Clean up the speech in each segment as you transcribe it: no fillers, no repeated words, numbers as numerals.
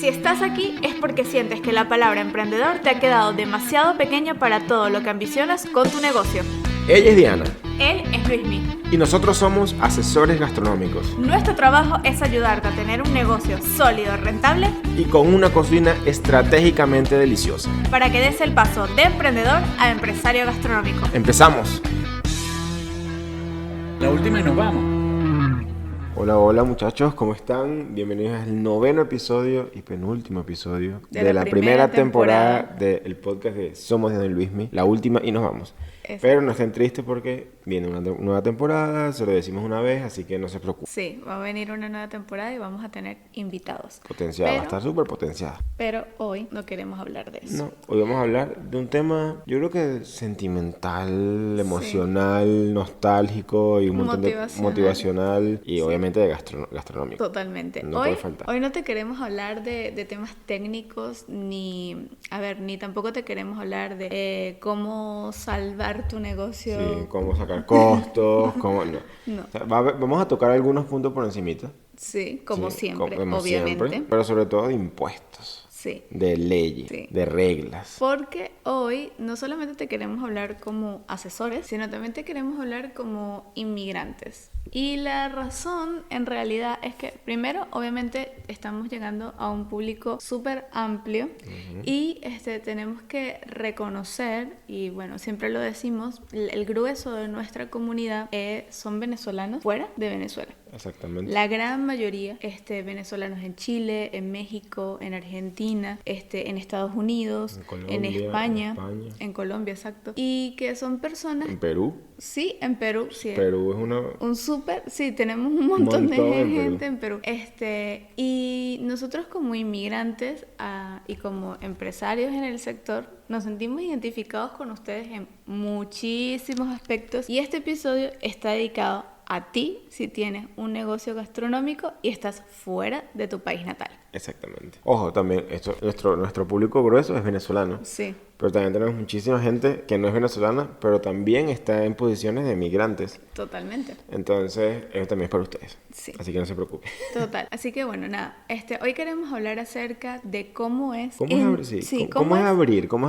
Si estás aquí es porque sientes que la palabra emprendedor te ha quedado demasiado pequeña para todo lo que ambicionas con tu negocio. Ella es Diana. Él es Luismi. Y nosotros somos asesores gastronómicos. Nuestro trabajo es ayudarte a tener un negocio sólido, rentable Y con una cocina estratégicamente deliciosa. para que des el paso de emprendedor a empresario gastronómico. ¡Empezamos! La última y nos vamos. Hola muchachos, ¿cómo están? Bienvenidos al 9º episodio y penúltimo episodio de la primera temporada del podcast de Somos Diana y Luismi. La última y nos vamos. Exacto. Pero no estén tristes porque viene una nueva temporada, se lo decimos una vez, así que no se preocupen. Sí, va a venir una nueva temporada y vamos a tener invitados. Potenciada, va a estar súper potenciada. Pero hoy no queremos hablar de eso. No, hoy vamos a hablar de un tema, yo creo que sentimental, emocional, nostálgico y un montón de motivacional y obviamente de gastronómico. Totalmente. No puede faltar. Hoy no te queremos hablar de temas técnicos ni tampoco te queremos hablar de cómo salvar tu negocio. Sí, cómo sacar costos, cómo... No. No. O sea, vamos a tocar algunos puntos por encimita. Sí, como Sí, siempre, como obviamente. siempre, pero sobre todo de impuestos, Sí. de leyes, Sí. de reglas. Porque hoy no solamente te queremos hablar como asesores, sino también te queremos hablar como inmigrantes. Y la razón en realidad es que primero obviamente estamos llegando a un público súper amplio y tenemos que reconocer, y bueno, siempre lo decimos, el grueso de nuestra comunidad son venezolanos fuera de Venezuela. Exactamente. La gran mayoría venezolanos en Chile, en México, en Argentina, en Estados Unidos, En Colombia, en España, en España. en Colombia, exacto. Y que son personas... En Perú. Sí, en Perú, sí. Perú es una... Sí, tenemos un montón de montón en gente en Perú. Y nosotros como inmigrantes y como empresarios en el sector, nos sentimos identificados con ustedes en muchísimos aspectos. Y este episodio está dedicado a ti si tienes un negocio gastronómico y estás fuera de tu país natal. Exactamente. Ojo, también, nuestro público grueso es venezolano. Sí. Pero también tenemos muchísima gente que no es venezolana, pero también está en posiciones de migrantes. Totalmente. Entonces, eso también es para ustedes. Sí. Así que no se preocupen. Total. Así que bueno, nada. Hoy queremos hablar acerca de cómo es... ¿Cómo es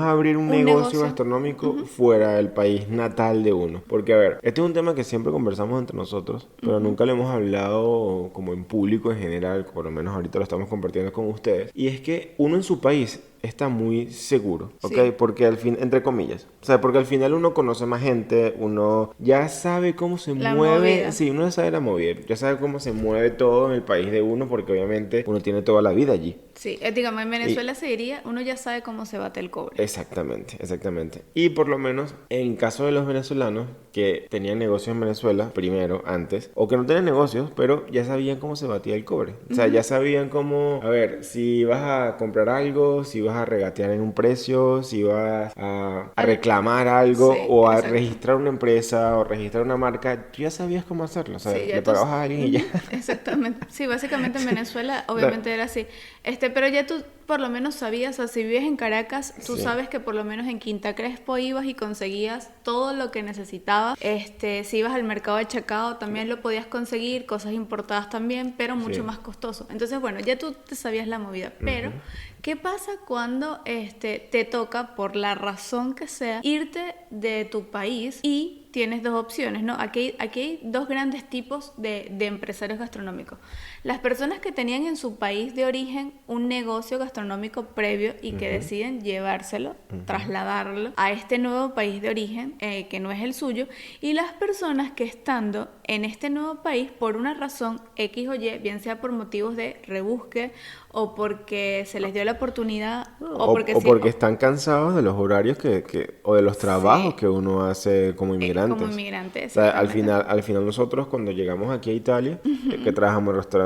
abrir un negocio gastronómico fuera del país natal de uno? Porque, a ver, este es un tema que siempre conversamos entre nosotros, pero nunca lo hemos hablado como en público en general, por lo menos ahorita lo estamos compartiendo con ustedes. Y es que uno en su país está muy seguro, ¿ok? Sí. Porque al fin, entre comillas, o sea, porque al final uno conoce más gente, uno ya sabe cómo se La mueve, movida. sí, uno ya sabe la movida, ya sabe cómo se mueve todo en el país de uno, porque obviamente uno tiene toda la vida allí. Sí, digamos, en Venezuela se diría, uno ya sabe cómo se bate el cobre. Exactamente. Y por lo menos en caso de los venezolanos que tenían negocios en Venezuela, primero, antes, o que no tenían negocios, pero ya sabían cómo se batía el cobre. O sea, ya sabían cómo, a ver, si vas a comprar algo, si vas a regatear en un precio, si vas a reclamar algo, Sí, o a exacto. registrar una empresa, o registrar una marca, tú ya sabías cómo hacerlo. O sea, Sí, ya le tú- pagabas a alguien y ya. Exactamente. Sí, básicamente en Venezuela obviamente era así. Pero ya tú por lo menos sabías, o sea, si vives en Caracas, tú Sí. sabes que por lo menos en Quinta Crespo ibas y conseguías todo lo que necesitabas. Si ibas al mercado de Chacao también lo podías conseguir, cosas importadas también, pero mucho Sí. más costoso. Entonces, bueno, ya tú te sabías la movida. Pero, ¿qué pasa cuando te toca, por la razón que sea, irte de tu país y tienes dos opciones, ¿no? Aquí hay dos grandes tipos de empresarios gastronómicos. Las personas que tenían en su país de origen un negocio gastronómico previo y que deciden llevárselo, trasladarlo a este nuevo país de origen, que no es el suyo, y las personas que estando en este nuevo país por una razón X o Y, bien sea por motivos de rebusque o porque se les dio la oportunidad Porque están cansados de los horarios o de los trabajos que uno hace como inmigrantes. como inmigrante, O sea, exactamente. al final nosotros cuando llegamos aquí a Italia,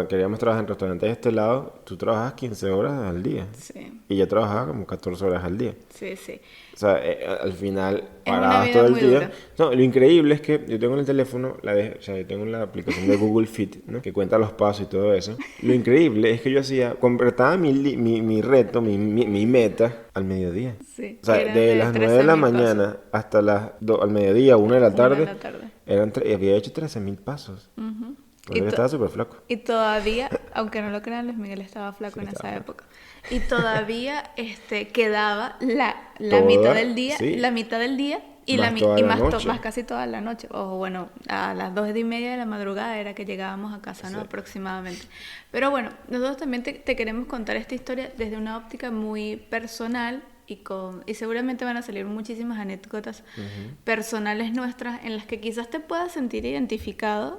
queríamos trabajar en restaurantes de este lado, tú trabajas 15 horas al día. Sí, Y yo trabajaba como 14 horas al día. sí, sí. O sea, al final Es una parabas vida todo el muy día. dura. No, lo increíble es que yo tengo en el teléfono, yo tengo la aplicación de Google Fit, ¿no? Que cuenta los pasos y todo eso. Lo increíble es que yo completaba mi reto, mi meta al mediodía. Sí, O sea, eran de las 9 de la 13.000 mañana hasta al mediodía, 1 de la 1 de tarde, la tarde. había hecho 13.000 pasos. Ujú. Porque él estaba súper flaco. Y todavía, aunque no lo crean, Luis Miguel estaba flaco Sí, en estaba esa flaco. época. Y todavía quedaba la Toda, mitad del día, sí. la mitad del día y, Más toda la noche. más casi toda la noche. O bueno, a las 2:30 de la madrugada era que llegábamos a casa, ¿no? Sí. Aproximadamente. Pero bueno, nosotros también te queremos contar esta historia desde una óptica muy personal y seguramente van a salir muchísimas anécdotas personales nuestras en las que quizás te puedas sentir identificado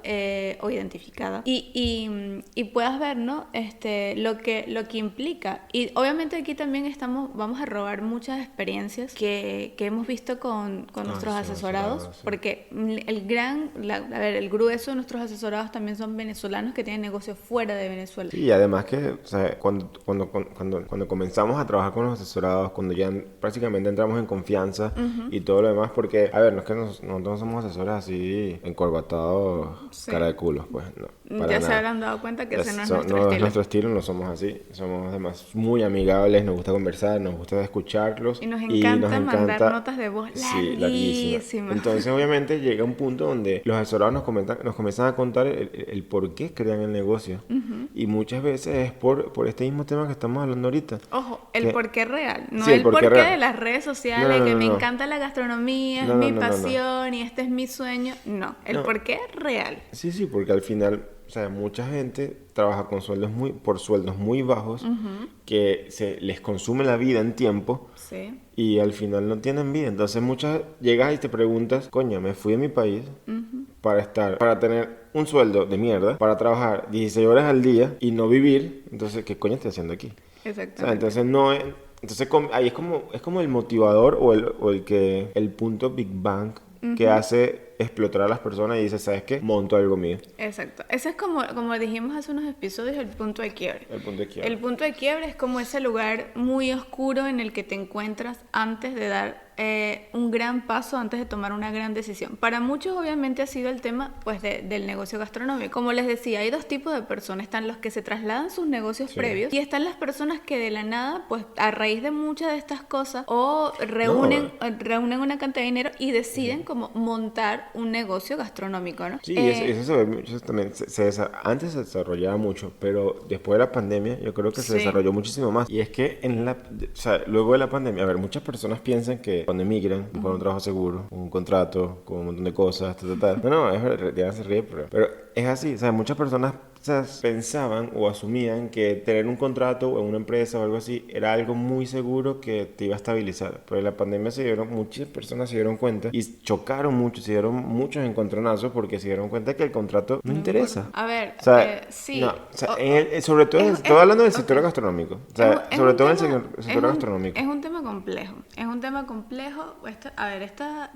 o identificada y puedas ver, ¿no? Lo que implica. Y obviamente aquí también vamos a robar muchas experiencias que hemos visto con nuestros asesorados, sí. porque el grueso de nuestros asesorados también son venezolanos que tienen negocios fuera de Venezuela. Sí, y además que, o sea, cuando comenzamos a trabajar con los asesorados, cuando ya prácticamente entramos en confianza y todo lo demás, porque, a ver, no es que nosotros no somos asesores así encorbatados, Sí. cara de culos, pues, no. Para Ya nada. se habrán dado cuenta que ese no es No nuestro es estilo. nuestro estilo, no somos así. Somos además muy amigables, nos gusta conversar, nos gusta escucharlos. Y nos encanta mandar notas de voz Sí, larguísimas. Entonces, obviamente, llega un punto donde los asesorados nos comienzan a contar el por qué crean el negocio. Y muchas veces es por este mismo tema que estamos hablando ahorita. Ojo, el Que- porqué real, no Sí, el porqué real. de las redes sociales, No, no, que no, me no. encanta la gastronomía, No, es no, mi no, no, no. pasión y este es mi sueño. No, el No. porqué real. Sí, porque al final, o sea, mucha gente trabaja por sueldos muy bajos que se les consume la vida en tiempo Sí. y al final no tienen vida. Entonces llegas y te preguntas, coño, me fui de mi país para tener un sueldo de mierda, para trabajar 16 horas al día y no vivir. Entonces, ¿qué coño estoy haciendo aquí? O sea, Exactamente. entonces no es... Entonces ahí es como el motivador o el punto Big Bang que hace explotar a las personas y dice, ¿sabes qué? Monto algo mío. Exacto. Ese es como dijimos hace unos episodios, el punto de quiebre. El punto de quiebre. El punto de quiebre es como ese lugar muy oscuro en el que te encuentras antes de dar un gran paso, antes de tomar una gran decisión. Para muchos obviamente ha sido el tema pues del negocio gastronómico. Como les decía, hay dos tipos de personas. Están los que se trasladan sus negocios previos y están las personas que de la nada, pues a raíz de muchas de estas cosas o reúnen una cantidad de dinero y deciden como montar un negocio gastronómico, ¿no? Sí, eso se ve mucho también. Antes se desarrollaba mucho, pero después de la pandemia yo creo que se Sí. desarrolló muchísimo más. Y es que o sea, luego de la pandemia, a ver, muchas personas piensan que cuando emigran, buscan un trabajo seguro, un contrato, con un montón de cosas, tal. No, es verdad, ya se ríe, pero es así. O sea, muchas personas pensaban o asumían que tener un contrato o en una empresa o algo así era algo muy seguro que te iba a estabilizar. Pero en la pandemia muchas personas se dieron cuenta y chocaron mucho, se dieron muchos encontronazos porque se dieron cuenta que el contrato no interesa. A ver, O sea, sí. no, o sea, sobre todo, estoy hablando del sector gastronómico. O sea, Es sobre un todo en tema- el sector gastronómico. Es un tema complejo. Es un tema complejo.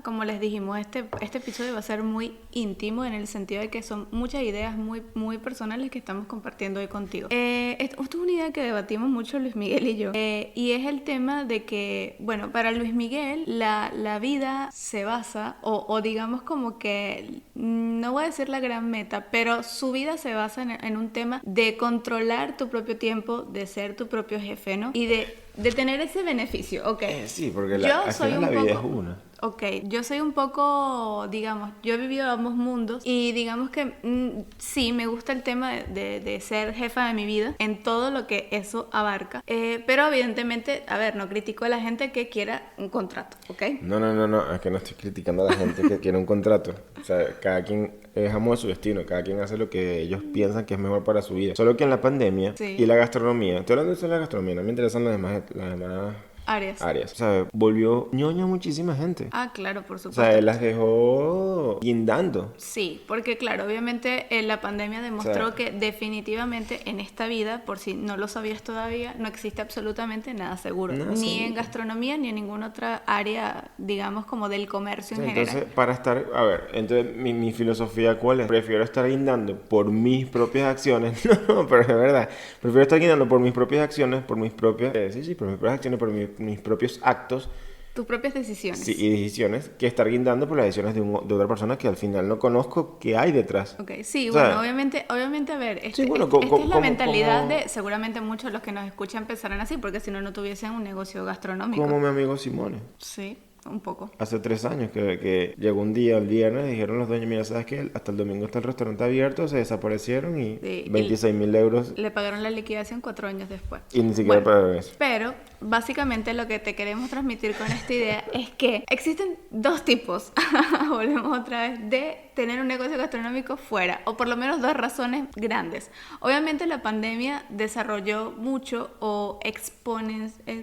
Como les dijimos, este episodio va a ser muy íntimo en el sentido de que son muchas ideas muy, muy personales que estamos compartiendo hoy contigo. Esto es una idea que debatimos mucho Luis Miguel y yo. Y es el tema de que, bueno, para Luis Miguel la vida se basa, o digamos como que, no voy a decir la gran meta, pero su vida se basa en un tema de controlar tu propio tiempo, de ser tu propio jefe, ¿no? Y de tener ese beneficio, ok. Sí, porque Yo al soy final un la vida poco- es una. Ok, yo soy un poco, digamos, yo he vivido ambos mundos y digamos que sí, me gusta el tema de ser jefa de mi vida en todo lo que eso abarca, pero evidentemente, a ver, no critico a la gente que quiera un contrato, ¿ok? No, es que no estoy criticando a la gente que quiere un contrato. O sea, cada quien es amo de su destino, cada quien hace lo que ellos piensan que es mejor para su vida. Solo que en la pandemia Sí. y la gastronomía, estoy hablando de la gastronomía, no me interesan las demás Arias. áreas. O sea, volvió ñoña a muchísima gente. Ah, claro, por O supuesto. sea, él las dejó guindando. Sí, porque claro, obviamente la pandemia demostró O sea, que definitivamente en esta vida, por si no lo sabías todavía, no existe absolutamente nada seguro. Nada Ni seguro. en gastronomía ni en ninguna otra área, digamos, como del comercio en Entonces, general. para estar, a ver, entonces mi filosofía, ¿cuál es? Prefiero estar guindando por mis propias acciones, no, pero es verdad, prefiero estar guindando por mis propias acciones, por mis propias, por mis propias acciones, por mis propios actos, Tus propias decisiones. sí, y decisiones, que estar guindando por las decisiones de otra persona que al final no conozco qué hay detrás. Ok, sí, O sea, bueno, obviamente, a ver, sí, bueno, esta es la como- mentalidad como- de, seguramente muchos de los que nos escuchan pensarán así, porque si no, no tuviesen un negocio gastronómico. Como mi amigo Simone. Sí, un poco. Hace 3 años que llegó un día, el viernes, dijeron los dueños, mira, ¿sabes qué? Hasta el domingo está el restaurante abierto, se desaparecieron y Sí, 26.000 euros le pagaron la liquidación 4 años después. y ni siquiera Bueno, pagaron eso. pero básicamente lo que te queremos transmitir con esta idea es que existen dos tipos, volvemos otra vez, de tener un negocio gastronómico fuera, o por lo menos dos razones grandes. Obviamente la pandemia desarrolló mucho o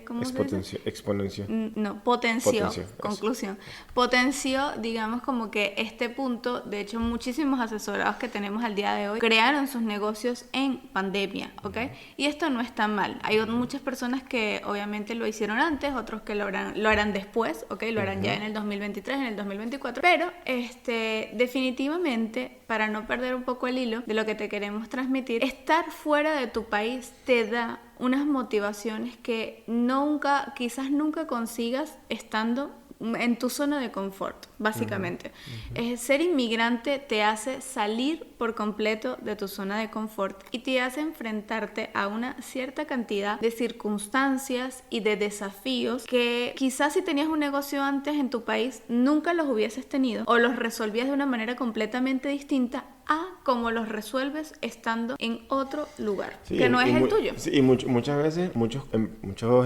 ¿cómo se dice? Exponencia. No, potenció, Eso. conclusión. Potenció, digamos, como que este punto. De hecho, muchísimos asesorados que tenemos al día de hoy crearon sus negocios en pandemia, ¿ok? Y esto no está mal. Hay muchas personas que obviamente lo hicieron antes, otros que lo harán después, ¿ok? Lo harán ya en el 2023, en el 2024. Pero, definitivamente, para no perder un poco el hilo de lo que te queremos transmitir, estar fuera de tu país te da unas motivaciones que quizás nunca consigas estando en tu zona de confort, básicamente. Ser inmigrante te hace salir por completo de tu zona de confort y te hace enfrentarte a una cierta cantidad de circunstancias y de desafíos que quizás si tenías un negocio antes en tu país nunca los hubieses tenido o los resolvías de una manera completamente distinta a como los resuelves estando en otro lugar, sí, que no es el tuyo. Sí, y muchas veces, muchos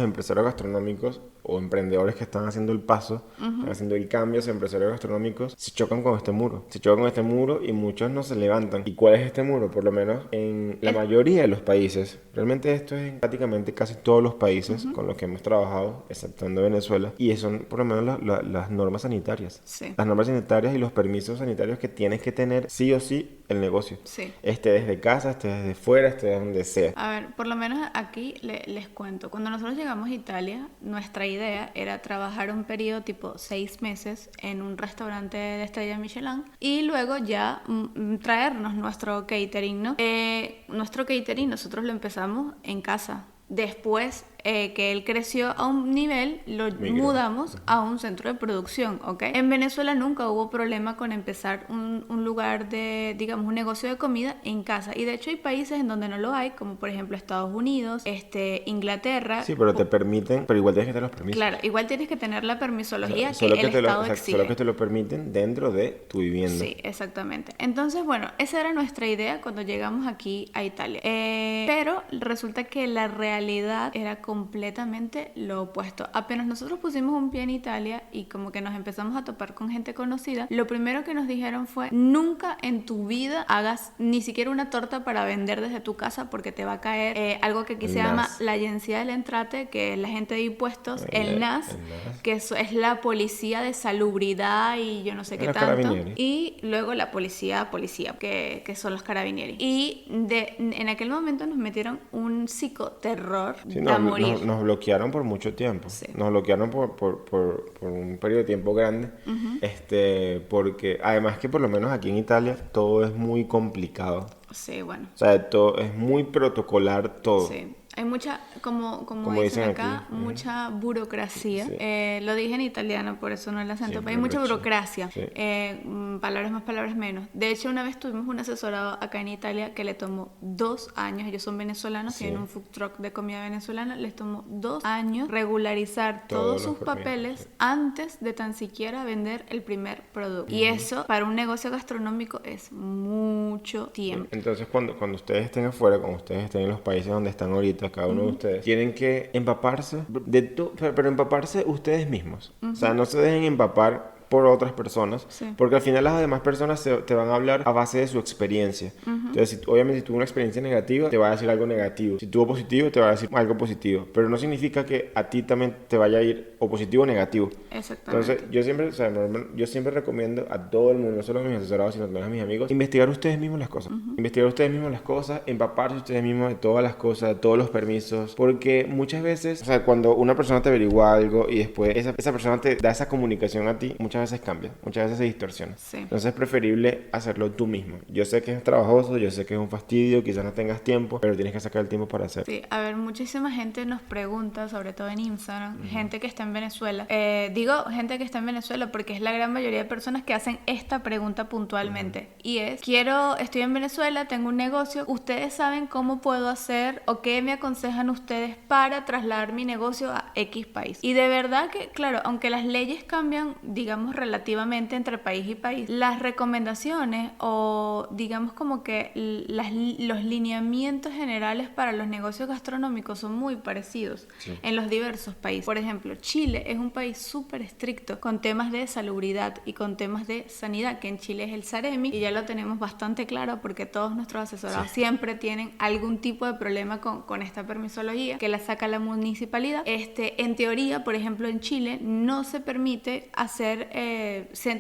empresarios gastronómicos o emprendedores que están haciendo el paso, están haciendo el cambio, esos empresarios gastronómicos, se chocan con este muro. Se chocan con este muro y muchos no se levantan. ¿Y cuál es este muro? Por lo menos en la mayoría de los países. Realmente esto es en prácticamente casi todos los países con los que hemos trabajado, exceptuando Venezuela, y son por lo menos las normas sanitarias. Sí. Las normas sanitarias y los permisos sanitarios que tienes que tener sí o sí el negocio. Sí. Esté desde casa, esté desde fuera, esté donde sea. A ver, por lo menos aquí les cuento. Cuando nosotros llegamos a Italia, nuestra idea era trabajar un periodo tipo 6 meses en un restaurante de estrella Michelin y luego ya traernos nuestro catering, ¿no? Nuestro catering nosotros lo empezamos en casa. Después que él creció a un nivel, lo mudamos a un centro de producción, ¿ok? En Venezuela nunca hubo problema con empezar un lugar de, digamos, un negocio de comida en casa. Y de hecho hay países en donde no lo hay, como por ejemplo Estados Unidos, Inglaterra. Sí, pero te permiten, pero igual tienes que tener los permisos. Claro, igual tienes que tener la permisología que el Estado exige. Solo que te lo permiten dentro de tu vivienda. Sí, exactamente. Entonces, bueno, esa era nuestra idea cuando llegamos aquí a Italia. Pero resulta que la realidad era completamente lo opuesto. Apenas nosotros pusimos un pie en Italia y como que nos empezamos a topar con gente conocida, lo primero que nos dijeron fue: nunca en tu vida hagas ni siquiera una torta para vender desde tu casa porque te va a caer algo que aquí se llama la Agencia del Entrate, que es la gente de impuestos, el NAS, que eso es la policía de salubridad y yo no sé qué tanto, y luego la policía, que son los carabinieri. Y en aquel momento nos metieron un psicoterror a morir. Nos bloquearon por mucho tiempo. Sí. Nos bloquearon por un periodo de tiempo grande. Porque además que por lo menos aquí en Italia todo es muy complicado. Sí, bueno. O sea, todo es muy protocolar todo. Sí. Hay mucha, como dicen acá, aquí, mucha burocracia. Sí. Lo dije en italiano, por eso no el acento, pero hay mucha burocracia. Sí. Palabras más, palabras menos. De hecho, una vez tuvimos un asesorado acá en Italia que le tomó 2 años. Ellos son venezolanos, tienen un food truck de comida venezolana. Les tomó 2 años regularizar todos sus papeles antes de tan siquiera vender el primer producto. Y eso, para un negocio gastronómico, es mucho tiempo. Entonces, cuando ustedes estén afuera, cuando ustedes estén en los países donde están ahorita, cada uno de ustedes, tienen que empaparse pero empaparse ustedes mismos. O sea, no se dejen empapar por otras personas, porque al final las demás personas te van a hablar a base de su experiencia. Entonces, obviamente, si tuvo una experiencia negativa, te va a decir algo negativo. Si tuvo positivo, te va a decir algo positivo. Pero no significa que a ti también te vaya a ir o positivo o negativo. Exactamente. Entonces, yo siempre recomiendo a todo el mundo, no solo a mis asesorados, sino también a mis amigos, investigar ustedes mismos las cosas. Investigar ustedes mismos las cosas, empaparse ustedes mismos de todas las cosas, de todos los permisos. Porque muchas veces, o sea, cuando una persona te averigua algo y después esa persona te da esa comunicación a ti, muchas veces cambia, muchas veces se distorsiona. Sí. Entonces es preferible hacerlo tú mismo. Yo sé que es trabajoso, yo sé que es un fastidio, quizás no tengas tiempo, pero tienes que sacar el tiempo para hacerlo. Sí, a ver, muchísima gente nos pregunta, sobre todo en Instagram, gente que está en Venezuela. Digo gente que está en Venezuela porque es la gran mayoría de personas que hacen esta pregunta puntualmente. Y es, estoy en Venezuela, tengo un negocio, ¿ustedes saben cómo puedo hacer o qué me aconsejan ustedes para trasladar mi negocio a X país? Y de verdad que, claro, aunque las leyes cambian, digamos, relativamente entre país y país, las recomendaciones o digamos como que los lineamientos generales para los negocios gastronómicos son muy parecidos en los diversos países. Por ejemplo, Chile es un país súper estricto con temas de salubridad y con temas de sanidad, que en Chile es el Saremi, y ya lo tenemos bastante claro porque todos nuestros asesorados siempre tienen algún tipo de problema con esta permisología que la saca la municipalidad. En teoría, por ejemplo, en Chile no se permite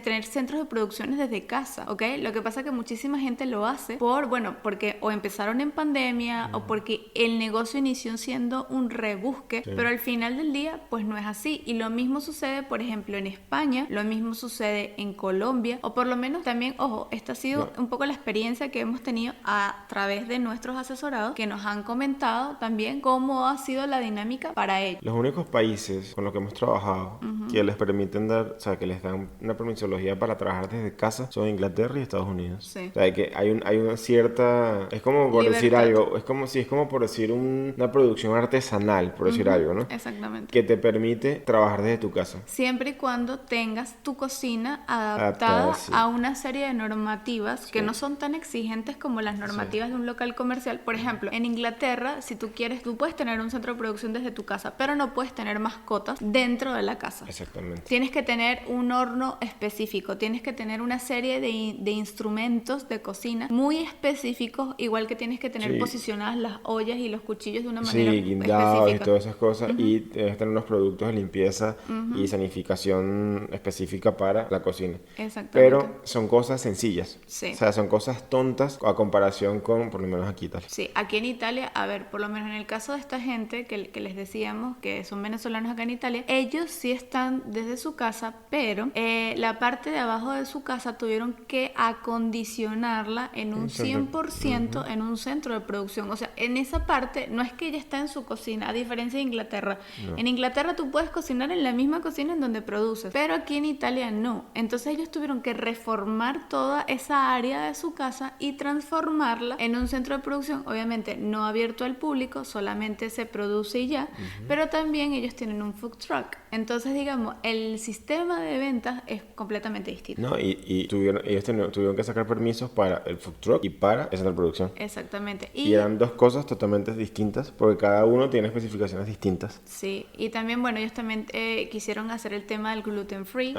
tener centros de producciones desde casa, ¿ok? Lo que pasa es que muchísima gente lo hace porque o empezaron en pandemia o porque el negocio inició siendo un rebusque, pero al final del día pues no es así. Y lo mismo sucede, por ejemplo, en España, lo mismo sucede en Colombia, o por lo menos también, ojo, esta ha sido un poco la experiencia que hemos tenido a través de nuestros asesorados que nos han comentado también cómo ha sido la dinámica para ellos. Los únicos países con los que hemos trabajado que les permiten o sea, que les dan una permisología para trabajar desde casa son Inglaterra y Estados Unidos. Sí. O sea, que hay una cierta, es como por decir algo, es como por decir una producción artesanal, por decir algo, ¿no? Exactamente. Que te permite trabajar desde tu casa. Siempre y cuando tengas tu cocina adaptada a una serie de normativas que no son tan exigentes como las normativas de un local comercial. Por ejemplo, en Inglaterra, si tú quieres, tú puedes tener un centro de producción desde tu casa, pero no puedes tener mascotas dentro de la casa. Exactamente. Tienes que tener un horno específico, tienes que tener una serie de instrumentos de cocina muy específicos, igual que tienes que tener posicionadas las ollas y los cuchillos de una manera guindados específica. y todas esas cosas, y debes tener unos productos de limpieza y sanificación específica para la cocina. Exactamente. Pero son cosas sencillas. Sí. O sea, son cosas tontas a comparación con, por lo menos aquí tal. Sí, aquí en Italia, a ver, por lo menos en el caso de esta gente que les decíamos que son venezolanos acá en Italia, ellos sí están desde su casa, pero la parte de abajo de su casa tuvieron que acondicionarla en un 100% en un centro de producción. O sea, en esa parte no es que ella está en su cocina, a diferencia de Inglaterra. No. En Inglaterra tú puedes cocinar en la misma cocina en donde produces, pero aquí en Italia no. Entonces ellos tuvieron que reformar toda esa área de su casa y transformarla en un centro de producción, obviamente no abierto al público, solamente se produce y ya, pero también ellos tienen un food truck. Entonces, digamos, el sistema de ventas es completamente distinto. No, y ellos tuvieron que sacar permisos para el food truck y para el centro de producción. Exactamente. Y eran dos cosas totalmente distintas, porque cada uno tiene especificaciones distintas. Sí, y también, bueno, ellos también quisieron hacer el tema del gluten free,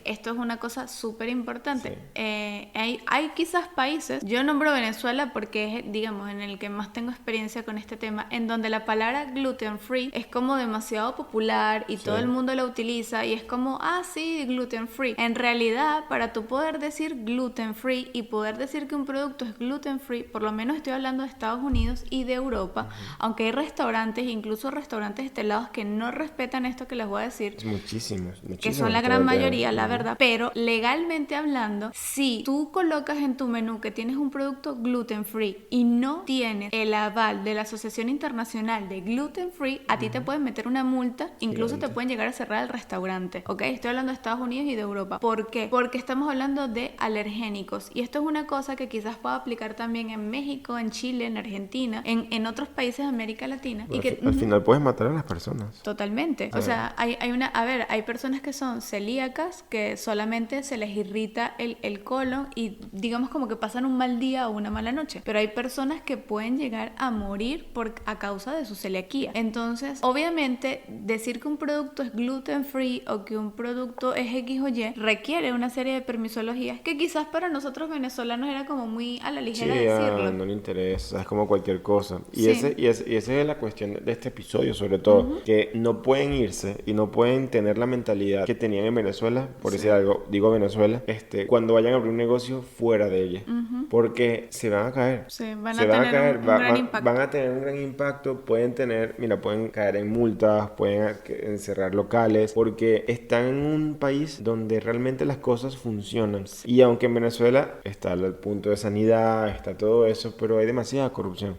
esto es una cosa súper importante. Sí. Hay quizás países, yo nombro Venezuela porque es, digamos, en el que más tengo experiencia con este tema, en donde la palabra gluten free es como demasiado popular y todo el mundo la utiliza y es como, sí, gluten free. En realidad, para tú poder decir gluten free y poder decir que un producto es gluten free, por lo menos estoy hablando de Estados Unidos y de Europa, aunque hay restaurantes, incluso restaurantes estelados que no respetan esto que les voy a decir. Muchísimos. Que son la gran mayoría, la verdad. Pero legalmente hablando, si tú colocas en tu menú que tienes un producto gluten free y no tienes el aval de la Asociación Internacional de Gluten Free, a ti te pueden meter una multa, incluso te pueden llegar a cerrar el restaurante, ¿ok? Estoy hablando de Estados Unidos y de Europa. ¿Por qué? Porque estamos hablando de alergénicos y esto es una cosa que quizás pueda aplicar también en México, en Chile, en Argentina, en otros países de América Latina. Y que al final puedes matar a las personas. Totalmente. O sea, hay personas que son celíacas, que solamente se les irrita el colon y digamos como que pasan un mal día o una mala noche. Pero hay personas que pueden llegar a morir a causa de su celiaquía. Entonces, obviamente, decir que un producto es gluten free o que un producto es X o Y requiere una serie de permisologías que quizás para nosotros venezolanos era como muy a la ligera decirlo. No le interesa, es como cualquier cosa. Y esa es la cuestión de este episodio, sobre todo, que no pueden irse y no pueden tener la mentalidad que tenían en Venezuela, por decir algo, digo Venezuela, cuando vayan a abrir un negocio fuera de ella. Porque se van a caer. Sí, van a tener un gran impacto. Van a tener un gran impacto, pueden caer en multas, pueden encerrar locales, porque están en un país país donde realmente las cosas funcionan. Y aunque en Venezuela está el punto de sanidad, está todo eso, pero hay demasiada corrupción.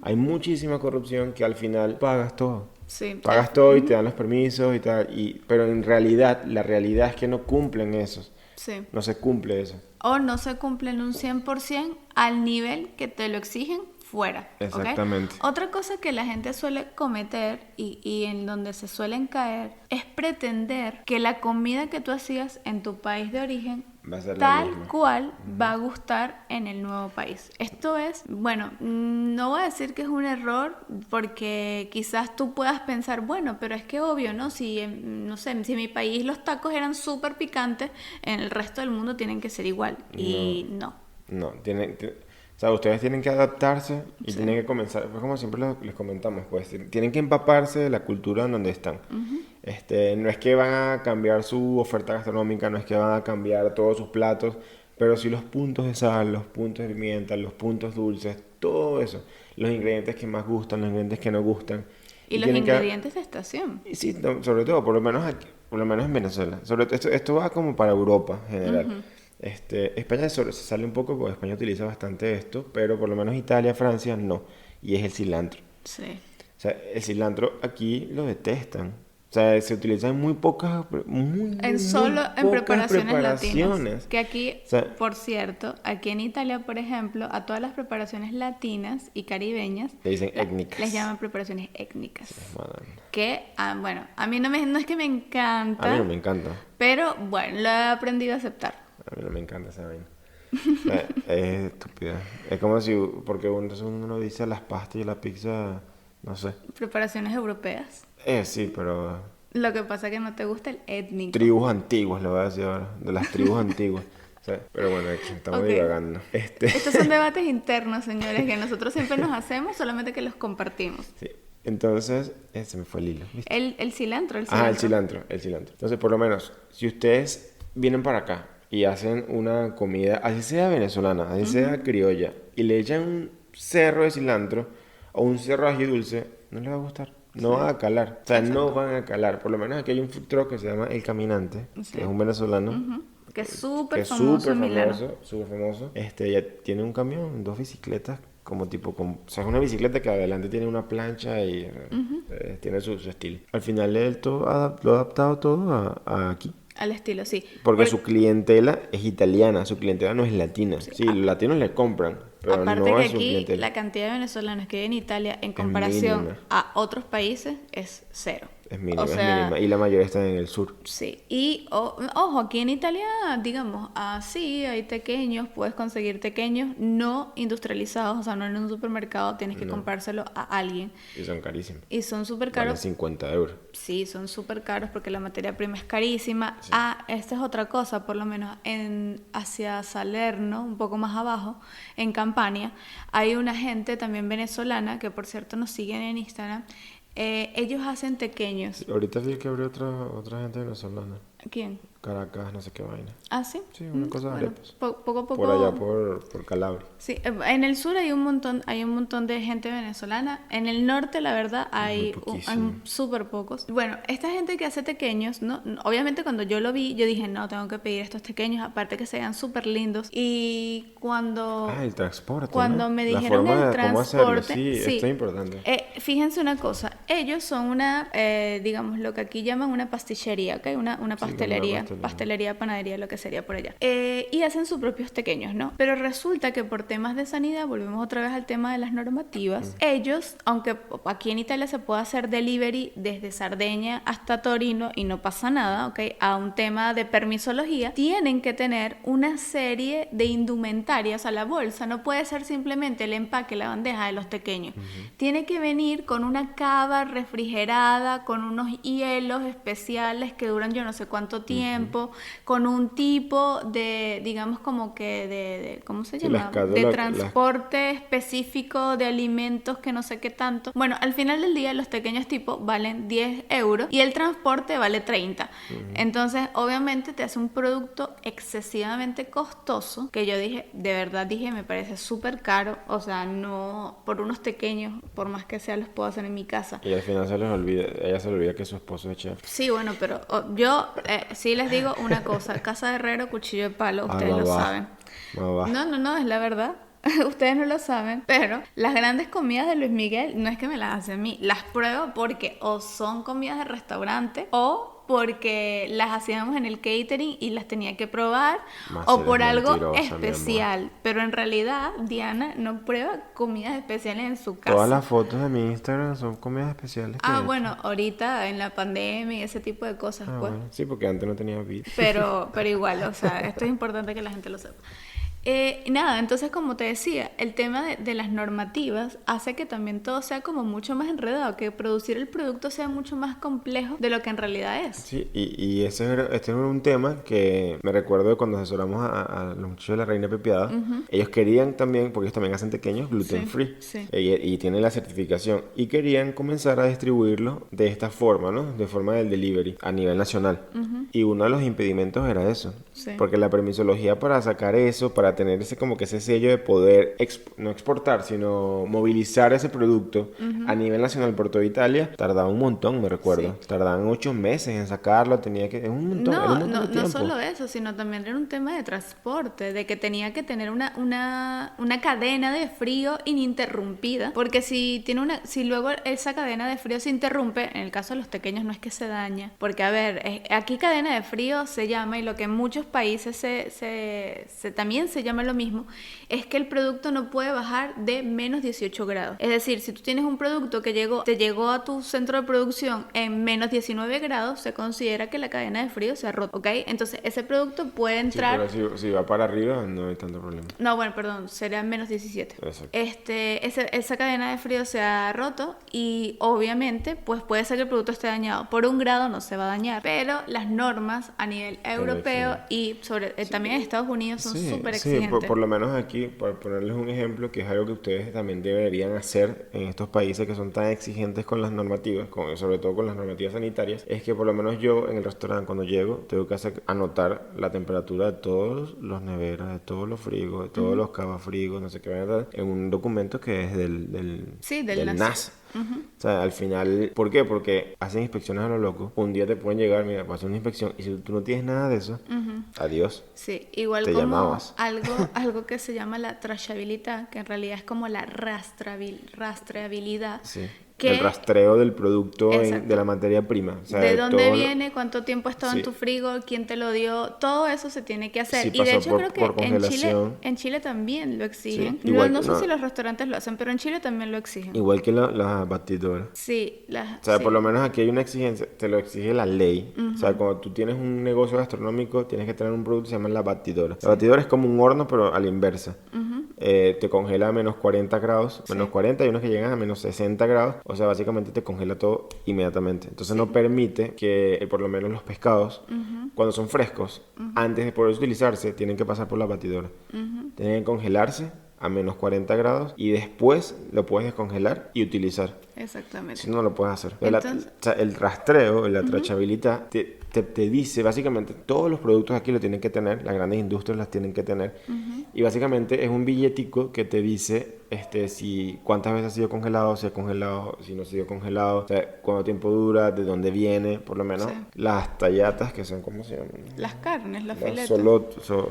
Hay muchísima corrupción que al final pagas todo. Sí. Pagas todo y te dan los permisos y tal. Pero en realidad, la realidad es que no cumplen esos. Sí. No se cumple eso. O no se cumplen un 100% al nivel que te lo exigen fuera. Exactamente. ¿Okay? Otra cosa que la gente suele cometer y en donde se suelen caer es pretender que la comida que tú hacías en tu país de origen Va a ser la tal misma. cual va a gustar en el nuevo país. Esto es, bueno, no voy a decir que es un error porque quizás tú puedas pensar, bueno, pero es que obvio, ¿no? Si, no sé, si en mi país los tacos eran súper picantes, en el resto del mundo tienen que ser igual. Y no. No, o sea, ustedes tienen que adaptarse y tienen que comenzar, pues como siempre les comentamos, pues tienen que empaparse de la cultura en donde están. No es que van a cambiar su oferta gastronómica, no es que van a cambiar todos sus platos, pero sí los puntos de sal, los puntos de pimienta, los puntos dulces, todo eso. Los ingredientes que más gustan, los ingredientes que no gustan. Y los ingredientes de estación. Y sí, sobre todo, por lo menos aquí, por lo menos en Venezuela. Sobre esto va como para Europa en general. España se sale un poco porque España utiliza bastante esto, pero por lo menos Italia, Francia no. Y es el cilantro. Sí. O sea, el cilantro aquí lo detestan. O sea, se utiliza en muy pocas, en preparaciones latinas. Que aquí, o sea, por cierto, aquí en Italia, por ejemplo, a todas las preparaciones latinas y caribeñas le dicen étnicas. Les llaman preparaciones étnicas. Madre. Que, bueno, a mí no es que me encanta. A mí no me encanta. Pero bueno, lo he aprendido a aceptar. A mí no me encanta esa vaina. Es estúpida. Es como si, porque uno dice las pastas y la pizza, no sé. Preparaciones europeas. Sí, pero... Lo que pasa es que no te gusta el étnico. Tribus antiguas, le voy a decir ahora. De las tribus antiguas. Sí, pero bueno, aquí estamos divagando. Estos son debates internos, señores, que nosotros siempre nos hacemos, solamente que los compartimos. Sí. Entonces, se me fue el hilo. ¿Viste? El cilantro. El cilantro. Entonces, por lo menos, si ustedes vienen para acá y hacen una comida, así sea venezolana, así sea criolla, y le echan un cerro de cilantro o un cerro de ají dulce, no les va a gustar. No van a calar. O sea, exacto, no van a calar. Por lo menos aquí hay un food truck que se llama El Caminante, que es un venezolano. Que es súper famoso. Súper famoso. Ya tiene un camión, 2 bicicletas, como tipo, o sea, es una bicicleta que adelante tiene una plancha y tiene su estilo. Al final él lo ha adaptado todo a aquí. Al estilo, sí. Porque su clientela es italiana, su clientela no es latina. Sí, los latinos le compran, pero aparte no que es su aquí clientela. la cantidad de venezolanos que hay en Italia en comparación a otros países es cero. Es mínima, es mínima. Y la mayoría están en el sur. Sí. Y, ojo, aquí en Italia, digamos, sí, hay tequeños, puedes conseguir tequeños no industrializados, o sea, no en un supermercado, tienes que comprárselo a alguien. Y son carísimos. Y son súper caros. Valen 50 euros. Sí, son súper caros porque la materia prima es carísima. Sí. Esta es otra cosa, por lo menos hacia Salerno, un poco más abajo, en Campania, hay una gente también venezolana, que por cierto nos siguen en Instagram. Ellos hacen tequeños. Ahorita vi que abrió otra gente venezolana. ¿Quién? Caracas, no sé qué vaina. ¿Ah, sí? Sí, una cosa de arepas. Poco a poco. Por allá, por Calabria. Sí, en el sur hay un montón de gente venezolana. En el norte, la verdad, hay súper pocos. Bueno, esta gente que hace tequeños, ¿no? Obviamente cuando yo lo vi, yo dije, no, tengo que pedir estos tequeños, aparte que se vean súper lindos. Y cuando... el transporte, cuando ¿no? me dijeron el transporte... Sí, esto es importante. Fíjense una cosa, ellos son una, digamos, lo que aquí llaman una pastillería, ¿ok? Una pastelería, panadería, lo que sería por allá. Y hacen sus propios tequeños, ¿no? Pero resulta que por temas de sanidad, volvemos otra vez al tema de las normativas, ellos, aunque aquí en Italia se puede hacer delivery desde Sardeña hasta Torino y no pasa nada, ¿ok? A un tema de permisología, tienen que tener una serie de indumentarias, o sea, la bolsa no puede ser simplemente el empaque, la bandeja de los tequeños. Tiene que venir con una cava refrigerada, con unos hielos especiales que duran yo no sé cuánto tiempo, con un tipo de, digamos como que de ¿cómo se llama? De transporte específico de alimentos que no sé qué tanto. Bueno, al final del día los pequeños tipos valen 10 euros y el transporte vale 30. Entonces, obviamente te hace un producto excesivamente costoso que yo dije, de verdad dije, me parece súper caro. O sea, no, por unos pequeños, por más que sea, los puedo hacer en mi casa. Y al final ella se le olvida que su esposo es chef. Sí, bueno, pero yo sí les digo una cosa, casa de herrero, cuchillo de palo, ustedes lo saben. No, es la verdad. Ustedes no lo saben, pero las grandes comidas de Luis Miguel no es que me las hace a mí, las pruebo porque o son comidas de restaurante o porque las hacíamos en el catering y las tenía que probar o por algo especial. Pero en realidad Diana no prueba comidas especiales en su casa. Todas las fotos de mi Instagram son comidas especiales. Bueno, ahorita en la pandemia y ese tipo de cosas, pues. Bueno, sí, porque antes no tenía vida. Pero igual, o sea, esto es importante que la gente lo sepa. Nada, entonces como te decía, el tema de las normativas hace que también todo sea como mucho más enredado, que producir el producto sea mucho más complejo de lo que en realidad es. Sí, y este es un tema que me recuerdo de cuando asesoramos a los muchachos de la Reina Pepiada. Ellos querían también, porque ellos también hacen pequeños gluten free, y tienen la certificación, y querían comenzar a distribuirlo de esta forma, ¿no? De forma del delivery a nivel nacional. Y uno de los impedimentos era eso, porque la permisología para sacar eso, para tener ese como que ese sello de poder no exportar, sino movilizar ese producto a nivel nacional por toda Italia, tardaba un montón, me recuerdo. Tardaban 8 meses en sacarlo, tenía que... Es un montón, era un montón de tiempo. No solo eso, sino también era un tema de transporte, de que tenía que tener una cadena de frío ininterrumpida, porque si luego esa cadena de frío se interrumpe, en el caso de los pequeños no es que se daña, porque a ver, aquí cadena de frío se llama, y lo que en muchos países también se llama lo mismo, es que el producto no puede bajar de menos 18 grados. Es decir, si tú tienes un producto que te llegó a tu centro de producción en menos 19 grados, se considera que la cadena de frío se ha roto, ¿ok? Entonces ese producto puede entrar... Sí, pero si va para arriba no hay tanto problema. No, bueno, perdón, sería menos 17. Exacto. Esa cadena de frío se ha roto y obviamente pues puede ser que el producto esté dañado. Por 1 grado no se va a dañar, pero las normas a nivel europeo y también en Estados Unidos son súper exigentes. Por lo menos aquí, por ponerles un ejemplo, que es algo que ustedes también deberían hacer en estos países que son tan exigentes con las normativas, sobre todo con las normativas sanitarias, es que por lo menos yo en el restaurante cuando llego tengo que anotar la temperatura de todos los neveras, de todos los frigos, de todos los cavafrigos, no sé qué van a dar, en un documento que es del NAS. O sea, al final, ¿por qué? Porque hacen inspecciones a lo loco. Un día te pueden llegar, mira, para hacer una inspección, y si tú no tienes nada de eso, adiós. Sí, igual te como llamabas. algo que se llama la trashabilidad, que en realidad es como la rastreabilidad. Sí. El rastreo del producto de la materia prima. O sea, de dónde viene, cuánto tiempo ha estado en tu frigo, quién te lo dio, todo eso se tiene que hacer. Y de hecho creo que en Chile también lo exigen. Sí, igual, no sé si los restaurantes lo hacen, pero en Chile también lo exigen. Igual que las batidoras. Sí. O sea, por lo menos aquí hay una exigencia, te lo exige la ley. O sea, cuando tú tienes un negocio gastronómico, tienes que tener un producto que se llama la batidora. La batidora es como un horno, pero a la inversa. Te congela a menos 40 grados, menos 40, y unos que llegan a menos 60 grados. O sea, básicamente te congela todo inmediatamente. Entonces no permite que, por lo menos los pescados, cuando son frescos, antes de poder utilizarse, tienen que pasar por la batidora. Tienen que congelarse a menos 40 grados y después lo puedes descongelar y utilizar. Exactamente. Si no, lo puedes hacer. Entonces, El rastreo, la trachabilidad, te dice, básicamente, todos los productos aquí lo tienen que tener, las grandes industrias las tienen que tener. Y básicamente es un billetico que te dice si cuántas veces ha sido congelado, si ha congelado, si no ha sido congelado, o sea, cuánto tiempo dura, de dónde viene, por lo menos las tallatas, que son, ¿cómo se llaman? Las carnes, los filetos.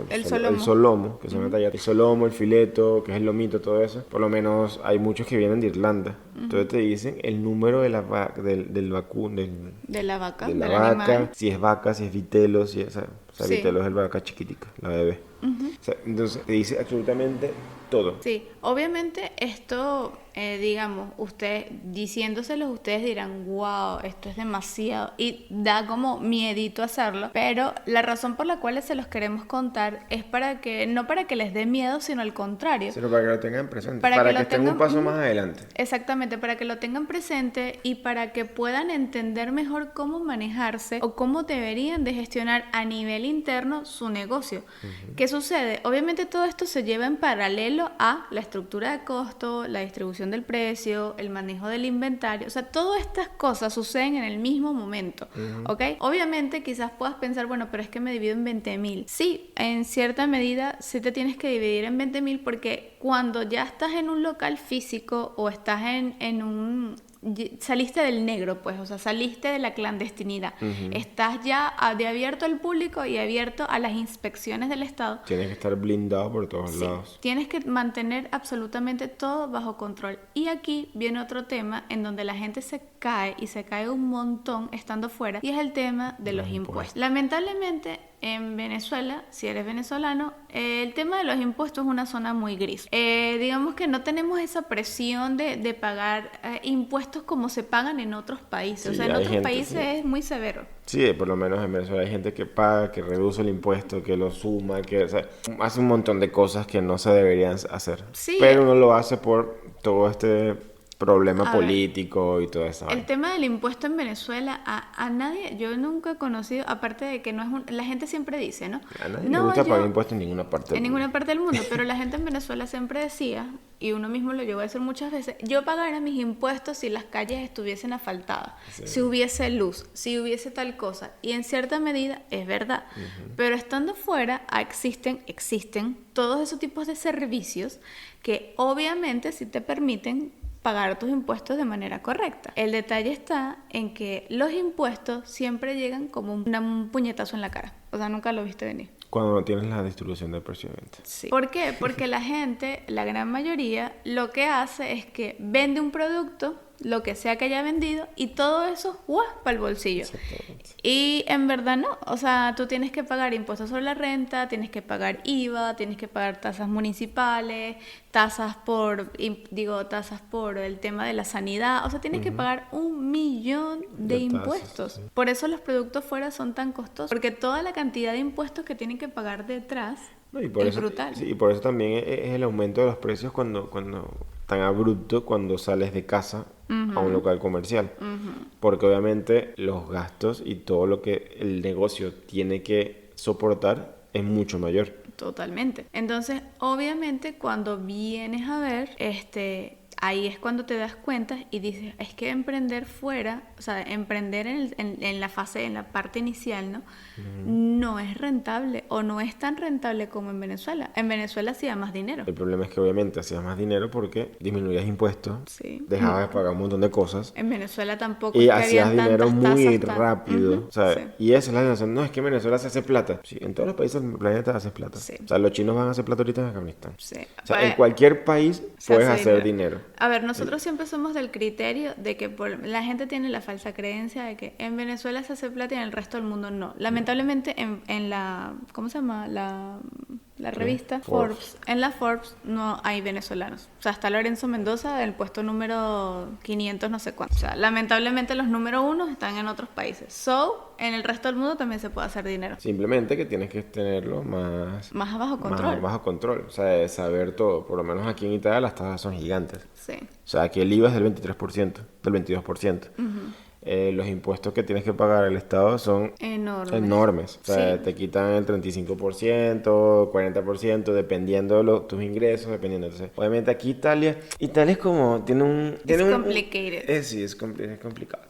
El solomo, que son las tallatas. El solomo, el fileto, que es el lomito, todo eso. Por lo menos hay muchos que vienen de Irlanda. Entonces te dicen el número de la vaca, de la vaca, si es vaca, si es vitelo, si es... O sea, vitelo es el vaca chiquitica, la bebé. O sea, entonces te dice absolutamente todo. Sí, obviamente esto, digamos, diciéndoselos, ustedes dirán, wow, esto es demasiado, y da como miedito hacerlo, pero la razón por la cual se los queremos contar es no para que les dé miedo, sino al contrario. Sino para que lo tengan presente, para que estén un paso más adelante. Exactamente, para que lo tengan presente y para que puedan entender mejor cómo manejarse o cómo deberían de gestionar a nivel interno su negocio. ¿Qué sucede? Obviamente todo esto se lleva en paralelo a la estructura de costo, la distribución del precio, el manejo del inventario. O sea, todas estas cosas suceden en el mismo momento, ¿ok? Obviamente quizás puedas pensar, bueno, pero es que me divido en 20.000. Sí, en cierta medida sí te tienes que dividir en 20.000 porque cuando ya estás en un local físico o estás en un saliste del negro, pues, o sea, saliste de la clandestinidad. Estás ya de abierto al público y abierto a las inspecciones del Estado. Tienes que estar blindado por todos lados. Tienes que mantener absolutamente todo bajo control. Y aquí viene otro tema en donde la gente se cae y se cae un montón estando fuera, y es el tema de los impuestos. Lamentablemente, en Venezuela, si eres venezolano, el tema de los impuestos es una zona muy gris. Digamos que no tenemos esa presión de pagar impuestos como se pagan en otros países. Sí, o sea, en otros países sí. Es muy severo. Sí, por lo menos en Venezuela hay gente que paga, que reduce el impuesto, que lo suma, que, o sea, hace un montón de cosas que no se deberían hacer. Sí, pero uno lo hace por todo este problema político y toda esa el tema del impuesto en Venezuela, a nadie, yo nunca he conocido, aparte de que no es la gente siempre dice, ¿no? A nadie le gusta pagar impuestos en ninguna parte del mundo. ninguna parte del mundo, pero la gente en Venezuela siempre decía, y uno mismo lo llegó a decir muchas veces, yo pagara mis impuestos si las calles estuviesen asfaltadas, si hubiese luz, si hubiese tal cosa, y en cierta medida es verdad, pero estando fuera existen todos esos tipos de servicios que obviamente sí te permiten pagar tus impuestos de manera correcta. El detalle está en que los impuestos siempre llegan como un puñetazo en la cara. O sea, nunca lo viste venir. Cuando no tienes la distribución del presidente. Sí. ¿Por qué? Porque la gente, la gran mayoría, lo que hace es que vende un producto, lo que sea que haya vendido, y todo eso, para el bolsillo. Exactamente. Y en verdad no, o sea, tú tienes que pagar impuestos sobre la renta, tienes que pagar IVA, tienes que pagar tasas municipales, tasas por el tema de la sanidad, o sea, tienes que pagar 1.000.000 de impuestos. Sí. Por eso los productos fuera son tan costosos, porque toda la cantidad de impuestos que tienen que pagar detrás es brutal. Sí, y por eso también es el aumento de los precios cuando tan abrupto cuando sales de casa a un local comercial. Porque obviamente los gastos y todo lo que el negocio tiene que soportar es mucho mayor. Totalmente. Entonces, obviamente, cuando vienes a ver, ahí es cuando te das cuenta y dices, es que emprender fuera, o sea, emprender en la parte inicial, ¿no? No es rentable o no es tan rentable como en Venezuela. En Venezuela hacía más dinero. El problema es que obviamente hacías más dinero porque disminuías impuestos, Sí. dejabas de pagar un montón de cosas. En Venezuela tampoco Y es que hacías habían dinero tantas muy tasas rápido. O sea, Sí. y esa es la sensación. No, es que en Venezuela se hace plata. Sí, en todos los países del planeta haces plata. Sí. O sea, los chinos van a hacer plata ahorita en Afganistán. Sí. O sea, en cualquier país se puedes hace hacer dinero. A ver, nosotros siempre somos del criterio de que la gente tiene la falsa creencia de que en Venezuela se hace plata y en el resto del mundo no. Lamentablemente en la, ¿cómo se llama? La revista Forbes. En la Forbes no hay venezolanos. O sea, está Lorenzo Mendoza del puesto número 500 no sé cuánto. O sea, lamentablemente los número 1 están en otros países. En el resto del mundo también se puede hacer dinero. Simplemente que tienes que tenerlo más bajo control. Más bajo control. O sea, de saber todo. Por lo menos aquí en Italia las tasas son gigantes. Sí. O sea, aquí el IVA es del 23%, del 22%. Los impuestos que tienes que pagar al Estado son enormes. O sea, Sí. te quitan el 35%, 40%, dependiendo de tus ingresos, dependiendo. Entonces, obviamente aquí Italia es como, Es complicated. Sí, es complicado.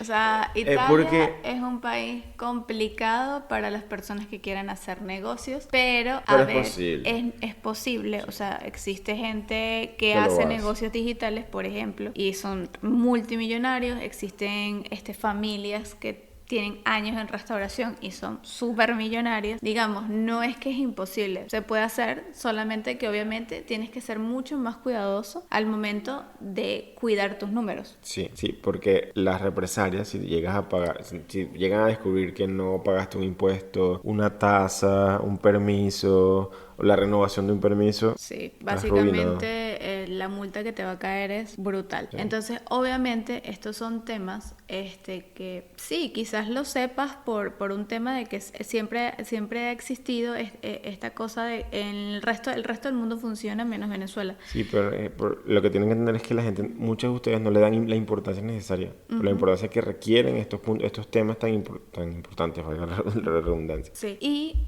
O sea, Italia porque es un país complicado para las personas que quieran hacer negocios, pero es posible. Es posible. O sea, existe gente que lo hace hace. negocios digitales, por ejemplo, y son multimillonarios. Existen familias que tienen años en restauración y son súper millonarios. Digamos, no es que es imposible, se puede hacer, solamente que obviamente tienes que ser mucho más cuidadoso al momento de cuidar tus números. Sí, porque las represalias, si llegas a pagar, si llegan a descubrir que no pagaste un impuesto, una tasa, un permiso, o la renovación de un permiso, Sí, estás arruinado. básicamente la multa que te va a caer es brutal. Sí. Entonces, obviamente, estos son temas que sí, quizás lo sepas por un tema de que siempre ha existido esta cosa de el resto del mundo funciona menos Venezuela. Sí, pero lo que tienen que entender es que la gente, muchos de ustedes no le dan la importancia necesaria, la importancia que requieren estos temas tan importantes, valga la redundancia. Sí, y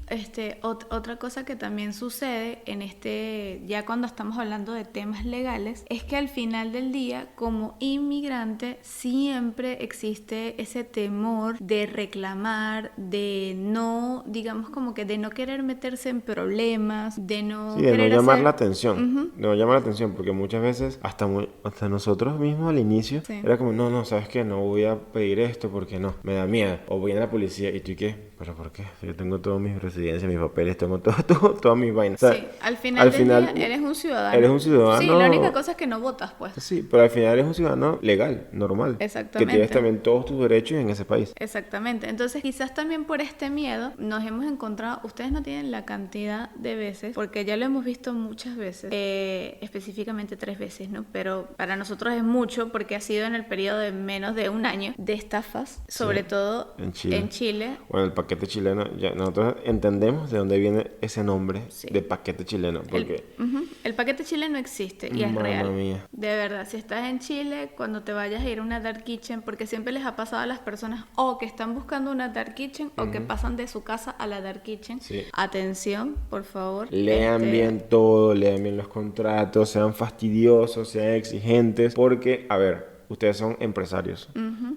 otra cosa que también sucede ya cuando estamos hablando de temas legales, es que al final del día, como inmigrante, siempre existe ese temor de reclamar, de no, digamos como que de no querer meterse en problemas, de no Sí, de no querer llamar hacer... la atención, Ujú. de no llamar la atención, porque muchas veces, hasta nosotros mismos al inicio, Sí. era como, no, ¿sabes qué? No voy a pedir esto porque no, me da miedo. O viene la policía y tú, ¿y qué? ¿Pero por qué? Si yo tengo todas mis residencias, mis papeles, tengo todas mis vainas. O sea, Sí, al final al del día final eres un ciudadano. eres un Sí, la única ciudadano. cosa es que no votas, pues. Sí, pero al final eres un ciudadano legal, normal. Que Exactamente. tienes también todos tus derechos en ese país. Exactamente. Entonces, quizás también por este miedo nos hemos encontrado, ustedes no tienen la cantidad de veces, porque ya lo hemos visto muchas veces, específicamente 3 veces, ¿no? Pero para nosotros es mucho porque ha sido en el periodo de menos de un año de estafas, sobre todo en Chile. en Chile. Bueno, el paquete chileno, ya nosotros entendemos de dónde viene ese nombre Sí. de paquete chileno, porque El paquete Chile no existe y es Mamma real. mía. De verdad, si estás en Chile, cuando te vayas a ir a una dark kitchen, porque siempre les ha pasado a las personas o que están buscando una dark kitchen o que pasan de su casa a la dark kitchen. Sí. Atención, por favor. lean bien todo, lean bien los contratos, sean fastidiosos, sean exigentes, porque, a ver, ustedes son empresarios.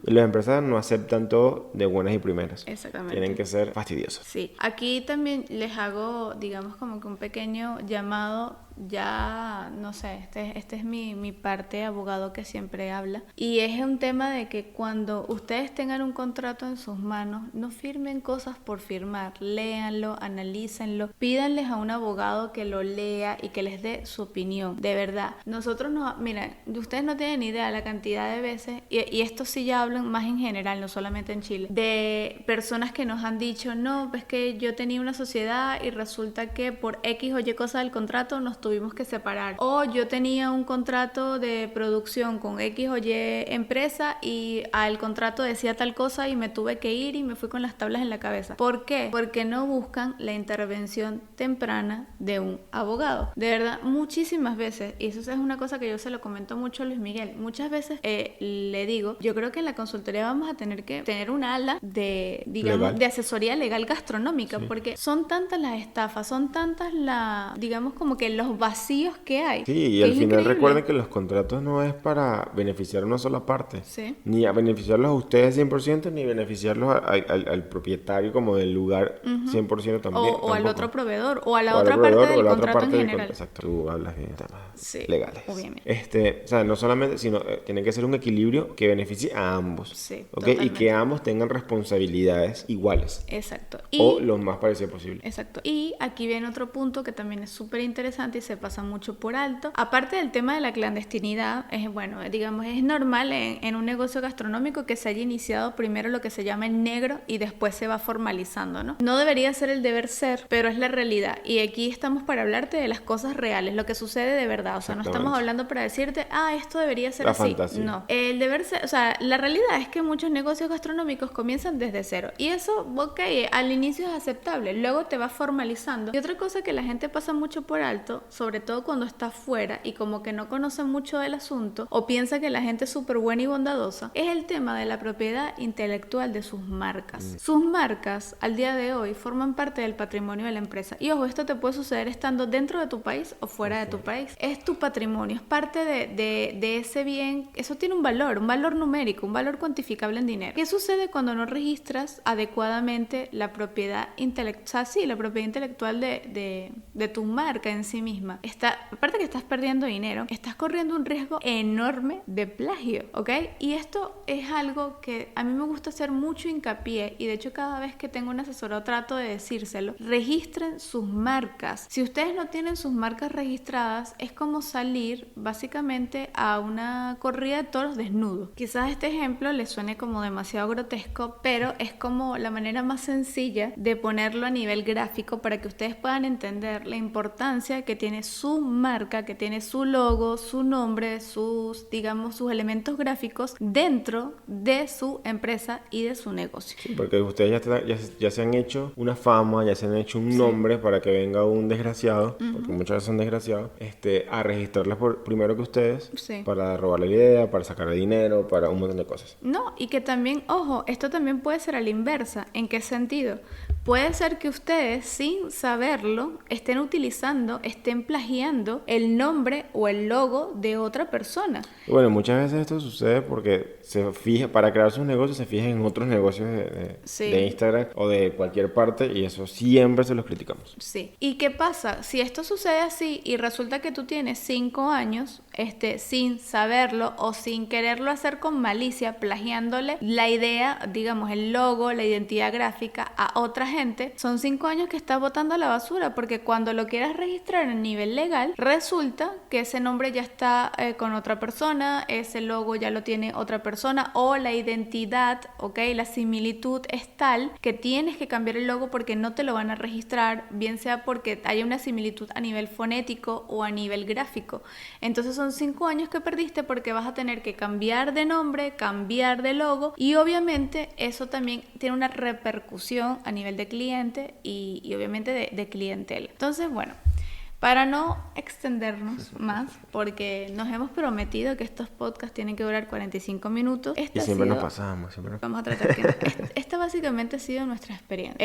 Y los empresarios no aceptan todo de buenas y primeras. Exactamente. Tienen que ser fastidiosos. Sí, aquí también les hago, digamos, como que un pequeño llamado, ya, no sé, este es mi parte abogado que siempre habla, y es un tema de que cuando ustedes tengan un contrato en sus manos, no firmen cosas por firmar, léanlo, analícenlo, pídanles a un abogado que lo lea y que les dé su opinión, de verdad. Nosotros no, miren, ustedes no tienen idea la cantidad de veces, y esto sí ya hablan más en general, no solamente en Chile, de personas que nos han dicho, no, pues que yo tenía una sociedad y resulta que por X o Y cosa del contrato nos tuvimos que separar, o yo tenía un contrato de producción con X o Y empresa y el contrato decía tal cosa y me tuve que ir y me fui con las tablas en la cabeza. ¿Por qué? Porque no buscan la intervención temprana de un abogado. De verdad, muchísimas veces, y eso es una cosa que yo se lo comento mucho a Luis Miguel, muchas veces le digo, yo creo que en la consultoría vamos a tener que tener un ala de, digamos, Legal. de asesoría legal gastronómica, Sí. porque son tantas las estafas, son tantas digamos como que los vacíos que hay. Sí, y que al es final increíble. recuerden que los contratos no es para beneficiar a una sola parte. Sí. Ni a beneficiarlos a ustedes 100%, ni beneficiarlos al propietario como del lugar 100% también. O al tampoco. otro proveedor, o a la O al otra proveedor, parte o del la otra contrato parte en del general. Exacto, tú hablas bien de temas Sí, legales. obviamente. O sea, no solamente, sino tiene que ser un equilibrio que beneficie a ambos. Sí, ¿Ok? Y totalmente. que ambos tengan responsabilidades iguales. Exacto. O lo más parecido posible. Exacto. Y aquí viene otro punto que también es súper interesante y se pasa mucho por alto. Aparte del tema de la clandestinidad, es bueno, digamos, es normal en un negocio gastronómico que se haya iniciado primero lo que se llama el negro y después se va formalizando, ¿no? No debería ser el deber ser, pero es la realidad. Y aquí estamos para hablarte de las cosas reales, lo que sucede de verdad. O sea, no estamos hablando para decirte, esto debería ser La así. fantasía. No. El deber ser, o sea, la realidad es que muchos negocios gastronómicos comienzan desde cero. Y eso, ok, al inicio es aceptable, luego te va formalizando. Y otra cosa que la gente pasa mucho por alto, sobre todo cuando está fuera y como que no conoce mucho del asunto o piensa que la gente es súper buena y bondadosa, es el tema de la propiedad intelectual de sus marcas. Sus marcas al día de hoy forman parte del patrimonio de la empresa. Y ojo, esto te puede suceder estando dentro de tu país o fuera de tu país. Es tu patrimonio, es parte de ese bien. Eso tiene un valor numérico, un valor cuantificable en dinero. ¿Qué sucede cuando no registras adecuadamente la propiedad intelectual? O sea, sí, la propiedad intelectual de tu marca en sí misma. Aparte que estás perdiendo dinero, estás corriendo un riesgo enorme de plagio, ¿ok? Y esto es algo que a mí me gusta hacer mucho hincapié, y de hecho cada vez que tengo un asesorado trato de decírselo. Registren sus marcas. Si ustedes no tienen sus marcas registradas, es como salir básicamente a una corrida de toros desnudos. Quizás este ejemplo les suene como demasiado grotesco, pero es como la manera más sencilla de ponerlo a nivel gráfico para que ustedes puedan entender la importancia que tiene su marca, que tiene su logo, su nombre, sus, digamos, sus elementos gráficos dentro de su empresa y de su negocio. Sí, porque ustedes ya se han hecho una fama, ya se han hecho un nombre para que venga un desgraciado, porque muchas veces son desgraciados, a registrarlas primero que ustedes, Sí. para robarle la idea, para sacarle dinero, para un montón de cosas. No, y que también, ojo, esto también puede ser a la inversa. ¿En qué sentido? puede ser que ustedes, sin saberlo, estén utilizando, estén plagiando el nombre o el logo de otra persona. Y bueno, muchas veces esto sucede porque se fija, para crear sus negocios se fijan en otros negocios Sí. de Instagram o de cualquier parte y eso siempre se los criticamos. Sí. ¿Y qué pasa? Si esto sucede así y resulta que tú tienes 5 años sin saberlo o sin quererlo hacer con malicia, plagiándole la idea, digamos, el logo, la identidad gráfica a otra gente, son 5 años que estás botando a la basura porque cuando lo quieras registrar a nivel legal, resulta que ese nombre ya está con otra persona, ese logo ya lo tiene otra persona o la identidad, ¿ok? La similitud es tal que tienes que cambiar el logo porque no te lo van a registrar, bien sea porque haya una similitud a nivel fonético o a nivel gráfico. Entonces son 5 años que perdiste porque vas a tener que cambiar de nombre, cambiar de logo y obviamente eso también tiene una repercusión a nivel de cliente y obviamente de clientela. Entonces, bueno, para no extendernos más, porque nos hemos prometido que estos podcasts tienen que durar 45 minutos. Y siempre nos pasamos, Vamos a tratar que no. Esta básicamente ha sido nuestra experiencia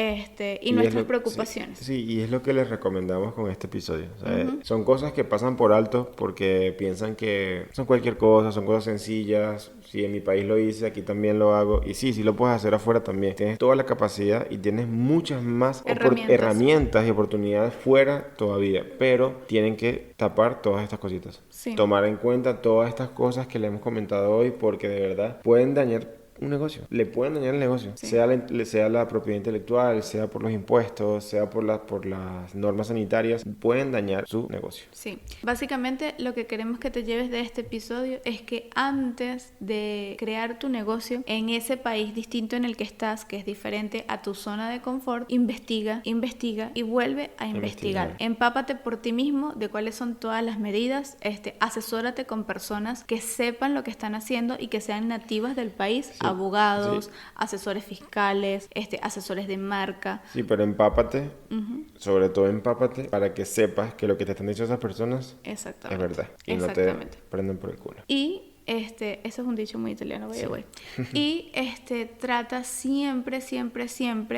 y nuestras preocupaciones. Sí, y es lo que les recomendamos con este episodio. O sea, son cosas que pasan por alto porque piensan que son cualquier cosa, son cosas sencillas. Si en mi país lo hice, aquí también lo hago. Y sí lo puedes hacer afuera también. Tienes toda la capacidad y tienes muchas más herramientas y oportunidades fuera todavía. Pero tienen que tapar todas estas cositas. Sí. Tomar en cuenta todas estas cosas que le hemos comentado hoy porque de verdad pueden dañar un negocio. Le pueden dañar el negocio. Sí. Sea la propiedad intelectual, sea por los impuestos, sea por las normas sanitarias, pueden dañar su negocio. Sí. Básicamente lo que queremos que te lleves de este episodio es que antes de crear tu negocio en ese país distinto en el que estás, que es diferente a tu zona de confort, investiga y vuelve a investigar. Empápate por ti mismo de cuáles son todas las medidas, asesórate con personas que sepan lo que están haciendo y que sean nativas del país. Sí. Abogados, asesores fiscales, asesores de marca. Sí, pero empápate, sobre todo empápate para que sepas que lo que te están diciendo esas personas es verdad y no te prenden por el culo. Y eso es un dicho muy italiano, by the way. Y trata siempre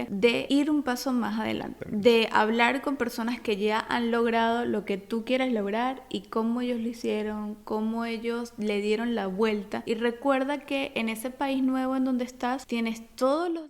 de ir un paso más adelante, de hablar con personas que ya han logrado lo que tú quieras lograr y cómo ellos lo hicieron, cómo ellos le dieron la vuelta. Y recuerda que en ese país nuevo en donde estás tienes todos los